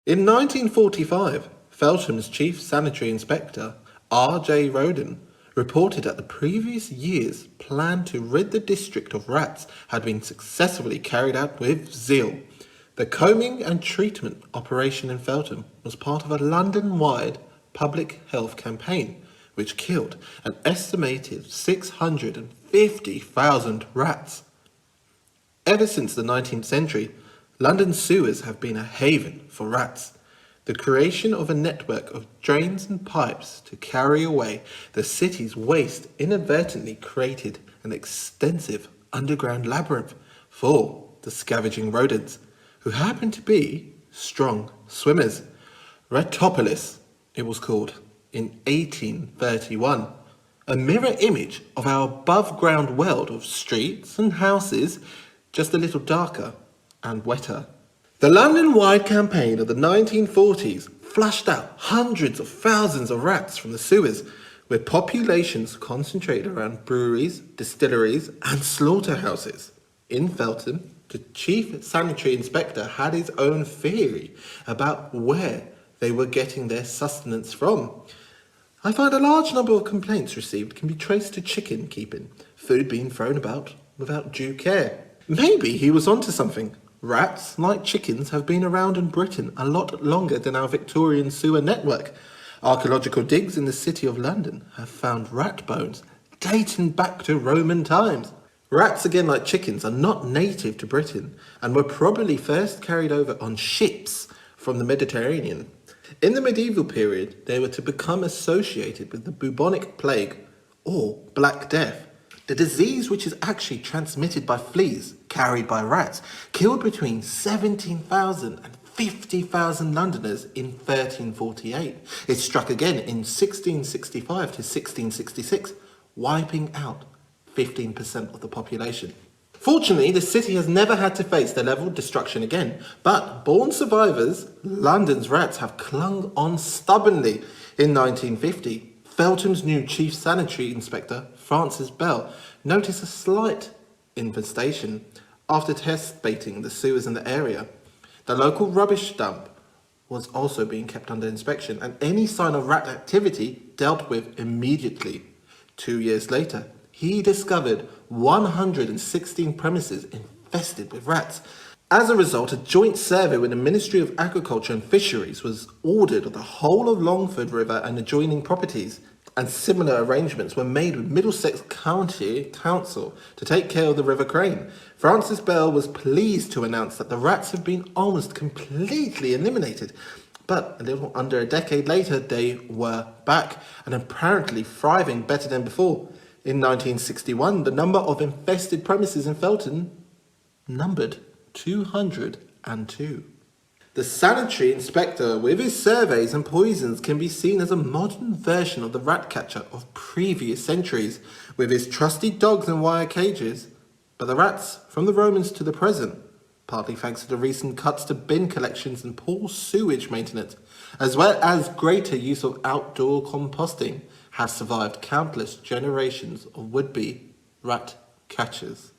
In 1945, Feltham's chief sanitary inspector, R.J. Roden, reported that the previous year's plan to rid the district of rats had been successfully carried out with zeal. The combing and treatment operation in Feltham was part of a London-wide public health campaign, which killed an estimated 650,000 rats. Ever since the 19th century, London's sewers have been a haven for rats. The creation of a network of drains and pipes to carry away the city's waste inadvertently created an extensive underground labyrinth for the scavenging rodents, who happen to be strong swimmers. Ratopolis, it was called, in 1831, a mirror image of our above-ground world of streets and houses, just a little darker and wetter. The London-wide campaign of the 1940s flushed out hundreds of thousands of rats from the sewers, with populations concentrated around breweries, distilleries and slaughterhouses. In Feltham, the chief sanitary inspector had his own theory about where they were getting their sustenance from. I find a large number of complaints received can be traced to chicken keeping, food being thrown about without due care. Maybe he was onto something. Rats, like chickens, have been around in Britain a lot longer than our Victorian sewer network. Archaeological digs in the city of London have found rat bones dating back to Roman times. Rats, again like chickens, are not native to Britain and were probably first carried over on ships from the Mediterranean. In the medieval period, they were to become associated with the bubonic plague or Black Death. The disease, which is actually transmitted by fleas carried by rats, killed between 17,000 and 50,000 Londoners in 1348. It struck again in 1665 to 1666, wiping out 15% of the population. Fortunately, the city has never had to face the level of destruction again, but born survivors, London's rats have clung on stubbornly. In 1950, Feltham's new chief sanitary inspector, Francis Bell, noticed a slight infestation after test baiting the sewers in the area. The local rubbish dump was also being kept under inspection, and any sign of rat activity dealt with immediately. 2 years later, he discovered 116 premises infested with rats. As a result, a joint survey with the Ministry of Agriculture and Fisheries was ordered of the whole of Longford River and adjoining properties, and similar arrangements were made with Middlesex County Council to take care of the River Crane. Francis Bell was pleased to announce that the rats have been almost completely eliminated, but a little under a decade later they were back and apparently thriving better than before. In 1961, the number of infested premises in Feltham numbered 202. The sanitary inspector, with his surveys and poisons, can be seen as a modern version of the rat catcher of previous centuries, with his trusty dogs and wire cages. But the rats, from the Romans to the present, partly thanks to the recent cuts to bin collections and poor sewage maintenance, as well as greater use of outdoor composting, have survived countless generations of would-be rat catchers.